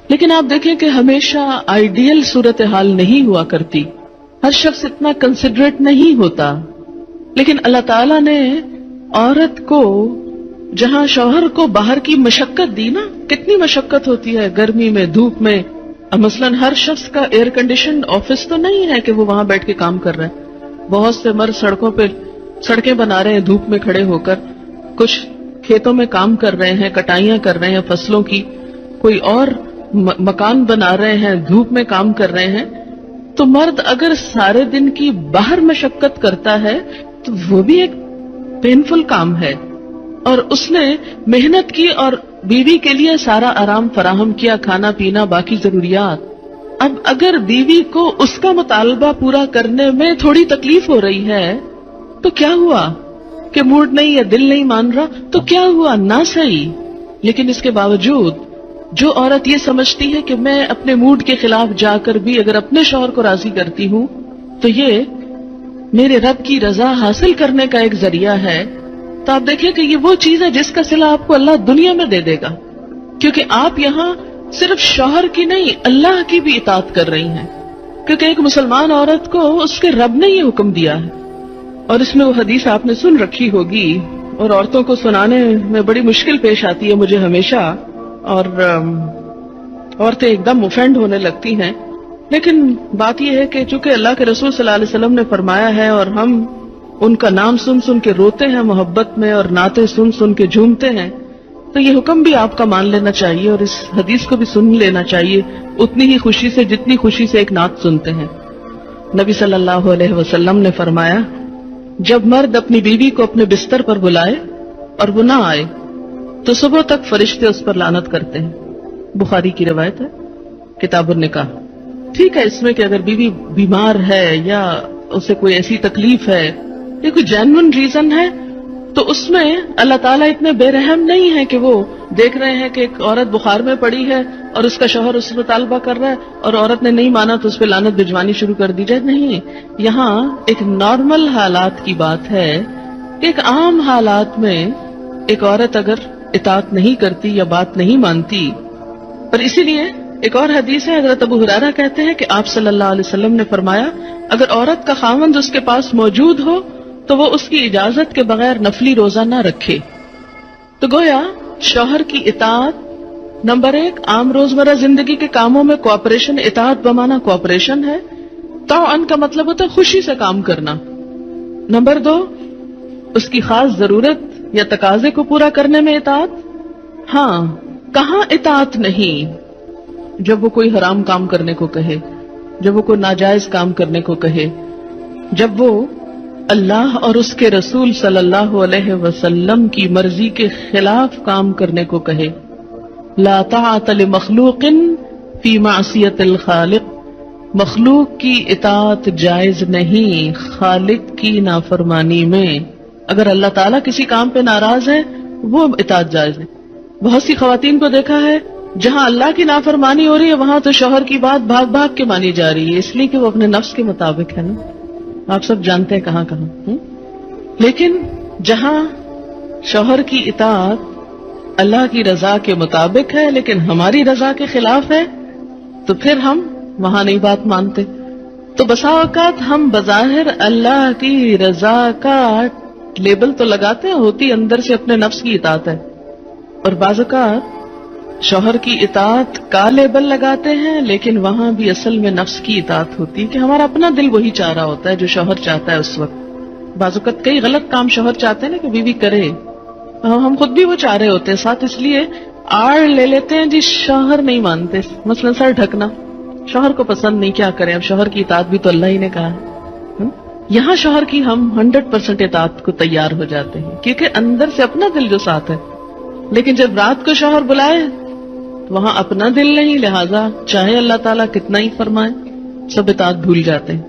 لیکن آپ دیکھیں کہ ہمیشہ آئیڈیل صورتحال نہیں ہوا کرتی، ہر شخص اتنا کنسیڈریٹ نہیں ہوتا. لیکن اللہ تعالیٰ نے عورت کو جہاں شوہر کو باہر کی مشقت دی نا، کتنی مشقت ہوتی ہے گرمی میں، دھوپ میں. مثلاً ہر شخص کا ایئر کنڈیشن آفس تو نہیں ہے کہ وہ وہاں بیٹھ کے کام کر رہے ہیں. بہت سے مرد سڑکوں پہ سڑکیں بنا رہے ہیں دھوپ میں کھڑے ہو کر، کچھ کھیتوں میں کام کر رہے ہیں، کٹائیاں کر رہے ہیں فصلوں کی، کوئی اور مکان بنا رہے ہیں، دھوپ میں کام کر رہے ہیں. تو مرد اگر سارے دن کی باہر مشقت کرتا ہے تو وہ بھی ایک پینفل کام ہے، اور اس نے محنت کی اور بیوی کے لیے سارا آرام فراہم کیا، کھانا پینا باقی ضروریات. اب اگر بیوی کو اس کا مطالبہ پورا کرنے میں تھوڑی تکلیف ہو رہی ہے تو کیا ہوا کہ موڈ نہیں ہے، دل نہیں مان رہا تو کیا ہوا، نہ صحیح. لیکن اس کے باوجود جو عورت یہ سمجھتی ہے کہ میں اپنے موڈ کے خلاف جا کر بھی اگر اپنے شوہر کو راضی کرتی ہوں تو یہ میرے رب کی رضا حاصل کرنے کا ایک ذریعہ ہے، تو آپ دیکھیں کہ یہ وہ چیز ہے جس کا صلہ آپ کو اللہ دنیا میں دے دے گا، کیونکہ آپ یہاں صرف شوہر کی نہیں اللہ کی بھی اطاعت کر رہی ہیں. کیونکہ ایک مسلمان عورت کو اس کے رب نے یہ حکم دیا ہے. اور اس میں وہ حدیث آپ نے سن رکھی ہوگی، اور عورتوں کو سنانے میں بڑی مشکل پیش آتی ہے مجھے ہمیشہ، اور عورتیں ایک دم اوفینڈ ہونے لگتی ہیں. لیکن بات یہ ہے کہ چونکہ اللہ کے رسول صلی اللہ علیہ وسلم نے فرمایا ہے اور ہم ان کا نام سن سن کے روتے ہیں محبت میں اور نعتیں سن سن کے جھومتے ہیں، تو یہ حکم بھی آپ کا مان لینا چاہیے اور اس حدیث کو بھی سن لینا چاہیے اتنی ہی خوشی سے جتنی خوشی سے ایک نعت سنتے ہیں. نبی صلی اللہ علیہ وسلم نے فرمایا، جب مرد اپنی بیوی کو اپنے بستر پر بلائے اور وہ نہ آئے تو صبح تک فرشتے اس پر لعنت کرتے ہیں. بخاری کی روایت ہے، کتاب النکاح. ٹھیک ہے، اس میں کہ اگر بیوی بیمار ہے یا اسے کوئی ایسی تکلیف ہے یا کوئی جینوئن ریزن ہے تو اس میں اللہ تعالیٰ اتنے بے رحم نہیں ہے کہ وہ دیکھ رہے ہیں کہ ایک عورت بخار میں پڑی ہے اور اس کا شوہر اس سے مطالبہ کر رہا ہے اور عورت نے نہیں مانا تو اس پہ لعنت بھجوانی شروع کر دی جائے. نہیں، یہاں ایک نارمل حالات کی بات ہے کہ ایک عام حالات میں ایک عورت اگر اطاعت نہیں کرتی یا بات نہیں مانتی. پر اسی لیے ایک اور حدیث ہے، حضرت ابو ہریرہ کہتے ہیں کہ آپ صلی اللہ علیہ وسلم نے فرمایا، اگر عورت کا خاوند اس کے پاس موجود ہو تو وہ اس کی اجازت کے بغیر نفلی روزہ نہ رکھے. تو گویا شوہر کی اطاعت نمبر 1 عام روزمرہ زندگی کے کاموں میں کوآپریشن، اطاعت بمانا کوآپریشن ہے. طوعاً کا مطلب ہوتا ہے خوشی سے کام کرنا. نمبر 2 اس کی خاص ضرورت یا تقاضے کو پورا کرنے میں اطاعت. ہاں، کہاں اطاعت نہیں؟ جب وہ کوئی حرام کام کرنے کو کہے، جب وہ کوئی ناجائز کام کرنے کو کہے، جب وہ اللہ اور اس کے رسول صلی اللہ علیہ وسلم کی مرضی کے خلاف کام کرنے کو کہے. لا طاعت لمخلوق فی معصیت الخالق. مخلوق کی اطاعت جائز نہیں خالق کی نافرمانی میں. اگر اللہ تعالیٰ کسی کام پہ ناراض ہے وہ اطاعت جائز ہے. بہت سی خواتین کو دیکھا ہے جہاں اللہ کی نافرمانی ہو رہی ہے وہاں تو شوہر کی بات بھاگ بھاگ کے مانی جا رہی ہے، اس لیے کہ وہ اپنے نفس کے مطابق ہے نا. آپ سب جانتے ہیں کہاں کہاں. لیکن جہاں شوہر کی اطاعت اللہ کی رضا کے مطابق ہے لیکن ہماری رضا کے خلاف ہے تو پھر ہم وہاں نہیں بات مانتے. تو بسا اوقات ہم بظاہر اللہ کی رضا کا لیبل تو لگاتے ہیں، ہوتی اندر سے اپنے نفس کی اطاعت ہے. اور بعض اوقات شوہر کی اطاعت کا لیبل لگاتے ہیں لیکن وہاں بھی اصل میں نفس کی اطاعت ہوتی ہے کہ ہمارا اپنا دل وہی چاہ رہا ہوتا ہے جو شوہر چاہتا ہے اس وقت. بعض اوقات کئی غلط کام شوہر چاہتے ہیں نا کہ بیوی کرے، ہم خود بھی وہ چاہ رہے ہوتے ہیں ساتھ، اس لیے آڑ لے لیتے ہیں جی شوہر نہیں مانتے. مثلا سر ڈھکنا شوہر کو پسند نہیں، کیا کریں، اب شوہر کی اطاعت بھی تو اللہ ہی نے کہا ہے. یہاں شوہر کی ہم 100% اطاعت کو تیار ہو جاتے ہیں کیونکہ اندر سے اپنا دل جو ساتھ ہے. لیکن جب رات کو شوہر بلائے وہاں اپنا دل نہیں، لہذا چاہے اللہ تعالیٰ کتنا ہی فرمائے سب اطاعت بھول جاتے ہیں.